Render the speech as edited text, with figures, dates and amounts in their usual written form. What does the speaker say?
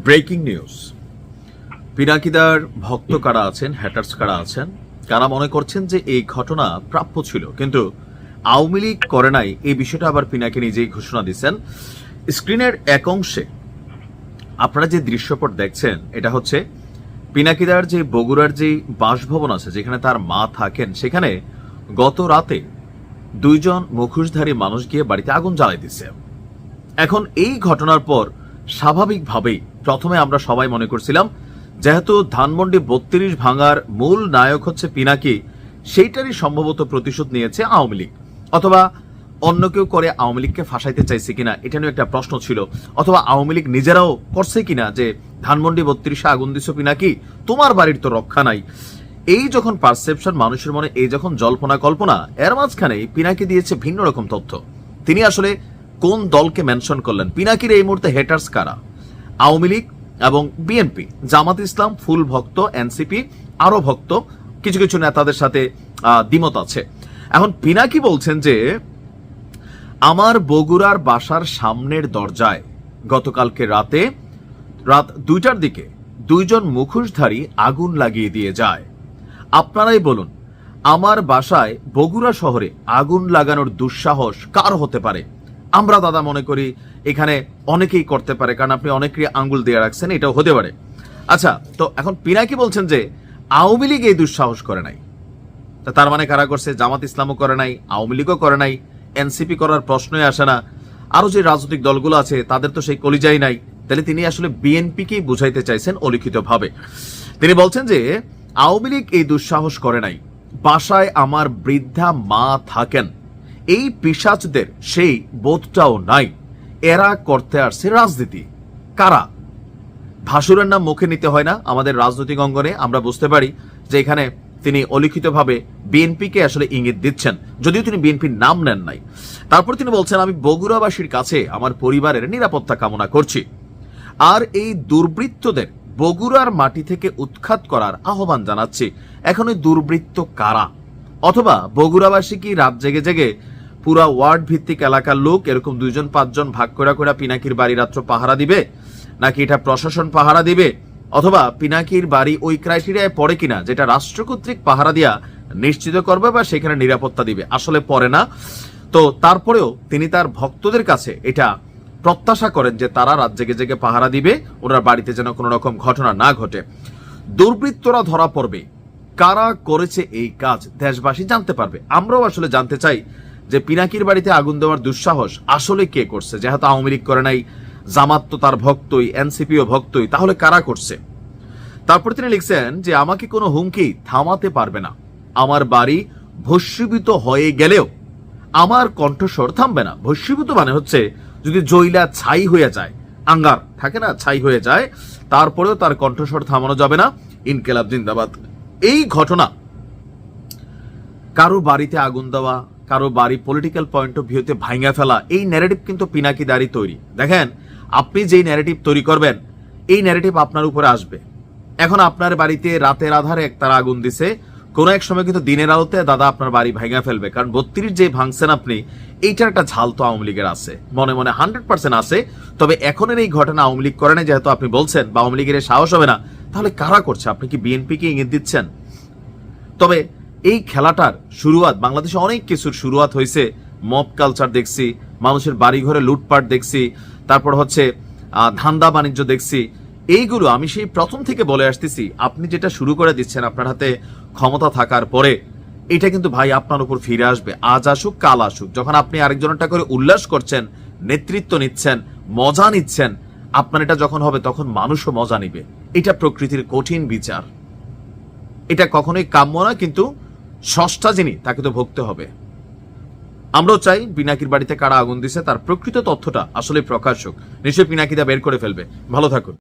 Breaking news. পিনাকিদার ভক্ত কারা আছেন, হ্যাটার্স কারা আছেন, কারা মনে করছেন যে এই ঘটনা প্রাপ্য ছিল, কিন্তু আওয়ামী লীগ করে নাই, এই বিষয়টা আবার পিনাকি নিজেই ঘোষণা দিচ্ছেন। স্ক্রিনের এক অংশে আপনারা যে দৃশ্যপট দেখছেন, এটা হচ্ছে পিনাকিদার যে বগুড়ার যে বাসভবন আছে, যেখানে তার মা থাকেন, সেখানে গত রাতে দুইজন মুখোশধারী মানুষ গিয়ে বাড়িতে আগুন জ্বালাই দিচ্ছে। এখন এই ঘটনার পর স্বাভাবিকভাবেই প্রথমে আমরা সবাই মনে করছিলাম, যেহেতু ধানমন্ডি 32 ভাঙার মূল নায়ক হচ্ছে পিনাকি, সেইটারই সম্ভবত প্রতিশোধ নিয়েছে আওয়ামী লীগ, অথবা অন্য কেউ করে আওয়ামী লীগকে ফাঁসাইতে চাইছে কিনা, এটা নিয়ে একটা প্রশ্ন ছিল, অথবা আওয়ামী লীগ নিজেরাও করছে কিনা, যে ধানমন্ডি 32-এ আগুন দিছো পিনাকি, তোমার বাড়ির তো রক্ষা নাই। এই যখন পারসেপশন মানুষের মনে, এই যখন জল্পনা কল্পনা, এর মাঝখানে পিনাকি দিয়েছে ভিন্ন রকম তথ্য। তিনি আসলে কোন দলকে মেনশন করলেন? পিনাকির এই মুহূর্তে হেটার্স কারা? আওয়ামী লীগ এবং বিএনপি, জামাত ইসলাম ফুল ভক্ত, এনসিপি আরো ভক্ত, কিছু কিছু নেতাদের সাথে দ্বিমত আছে। এখন পিনাকি বলছেন যে আমার বগুড়ার বাসার সামনের দরজায় গতকালকে রাত 2টার দিকে দুইজন মুখোশধারী আগুন লাগিয়ে দিয়ে যায়। আপনারাই বলুন, আমার বাসায় বগুড়া শহরে আগুন লাগানোর দুঃসাহস কার হতে পারে? আমরা দাদা মনে করি এখানে অনেকেই করতে পারে, কারণ আপনি অনেকেই আঙ্গুল দিয়ে রাখছেন, এটাও হতে পারে। আচ্ছা, তো এখন পিনাকি বলছেন যে আওয়ামী লীগ এই দুঃসাহস করে নাই, তার মানে কারা করছে? জামাত ইসলামও করে নাই, আওয়ামী লীগও করে নাই, এনসিপি করার প্রশ্নই আসে না, আরো যে রাজনৈতিক দলগুলো আছে তাদের তো সেই কলিজাই নাই। তাহলে তিনি আসলে বিএনপিকেই বুঝাইতে চাইছেন অলিখিতভাবে। তিনি বলছেন যে আওয়ামী লীগ এই দুঃসাহস করে নাই, বাসায় আমার বৃদ্ধা মা থাকেন, এই পিশাচদের সেই বোধটাও নাই, এরা করতে আসছে রাজনীতি। কারা? ভাসুরের নাম মুখে নিতে হয় না আমাদের রাজনৈতিক অঙ্গনে, আমরা বুঝতে পারি যে এখানে তিনি অলিখিতভাবে বিএনপিকে আসলে ইঙ্গিত দিচ্ছেন, যদিও তিনি বিএনপির নাম নেন নাই। তারপর তিনি বলছেন, আমি বগুড়াবাসীর কাছে আমার পরিবারের নিরাপত্তা কামনা করছি, আর এই দুর্বৃত্তদের বগুড়ার মাটি থেকে উৎখাত করার আহ্বান জানাচ্ছি। এখন এই দুর্বৃত্ত কারা? অথবা বগুড়াবাসী কি রাত জেগে জেগে পুরা ওয়ার্ড ভিত্তিক এলাকার লোক এরকম 2-5 জন ভাগ করে পিনাকির বাড়ি রাত্র পাহারা দিবে, নাকি এটা প্রশাসন পাহারা দিবে, অথবা পিনাকির বাড়ি ওই ক্রাইটেরিয়ায় পড়ে কিনা যেটা রাষ্ট্র কর্তৃক পাহারা দিয়া নিশ্চিত করবে বা সেখানে নিরাপত্তা দিবে? আসলে পড়ে না। তো তারপরেও তিনি তার ভক্তদের কাছে এটা প্রত্যাশা করেন যে তারা রাত জেগে জেগে পাহারা দিবে, ওনার বাড়িতে যেন কোনো রকম ঘটনা না ঘটে। দুর্বৃত্তরা ধরা পড়বে, কারা করেছে এই কাজ দেশবাসী জানতে পারবে। আমরাও আসলে জানতে চাই যে পিনাকির বাড়িতে আগুন দেওয়ার দুঃসাহস আসলে কে করছে? যেহেতু আওয়ামী লীগ করে নাই, জামাত তো তার ভক্তই, এনসিপিও ভক্তই, তাহলে কারা করছে? তারপর তিনি লিখছেন যে আমাকে কোনো হুমকি থামাতে পারবে না, আমার বাড়ি ভস্মীভূত হয়ে গেলেও আমার কণ্ঠস্বর থামবে না। ভস্মীভূত মানে হচ্ছে যদি জয়লা ছাই হয়ে যায়, আঙ্গার থাকে না, ছাই হয়ে যায়, তারপরেও তার কণ্ঠস্বর থামানো যাবে না। ইনকিলাব জিন্দাবাদ। এই ঘটনা কারো বাড়িতে আগুন দেওয়া, কারো বাড়ি পলিটিক্যাল পয়েন্ট অফ ভিউতে ভাঙা ফেলা, এই ন্যারেটিভ কিন্তু পিনাকিদারই তৈরি। দেখেন, আপনি যেই ন্যারেটিভ তৈরি করবেন, এই ন্যারেটিভ আপনার উপরে আসবে। এখন আপনার বাড়িতে রাতের আধারে একতারা আগুন দিছে, কোনো এক সময় কিন্তু দিনের আলোতে দাদা আপনার বাড়ি ভাঙা ফেলবে, কারণ 32 যে ভাঙছেন আপনি, এইটার একটা ঝাল তো আওয়ামী লীগের আছে, মনে মনে 100% আছে। তবে এখনের এই ঘটনা আওয়ামী লীগ করে না, যেহেতু আপনি বলছেন বা আওয়ামী লীগের সাহস হবে না, তাহলে কারা করছে? আপনি কি বিএনপিকে ইঙ্গিত দিচ্ছেন? তবে এই খেলাটার শুরুয়াত, বাংলাদেশে অনেক কিছুর শুরুয়াত হয়েছে। মব কালচার দেখছি, মানুষের বাড়ি ঘরে লুটপাট দেখছি, তারপর হচ্ছে ধান্দা বাণিজ্য দেখছি। এইগুলো আমি সেই প্রথম থেকে বলে আসতেছি, আপনি যেটা শুরু করে দিচ্ছেন আপনার হাতে ক্ষমতা থাকার পরে, এটা কিন্তু ভাই আপনার উপর ফিরে আসবে। আজ আসুক কাল আসুক, যখন আপনি আরেকজনটা করে উল্লাস করছেন, নেতৃত্ব নিচ্ছেন, মজা নিচ্ছেন, আপনার এটা যখন হবে তখন মানুষও মজা নিবে। এটা প্রকৃতির কঠিন বিচার, এটা কখনোই কাম্য না, কিন্তু ষষ্ঠা যিনি তাকে তো ভুগতে হবে। আমরাও চাই পিনাকির বাড়িতে কারা আগুন দিছে তার প্রকৃত তথ্যটা আসলে প্রকাশ হোক। নিশ্চয়ই পিনাকিদা বের করে ফেলবে। ভালো থাকুন।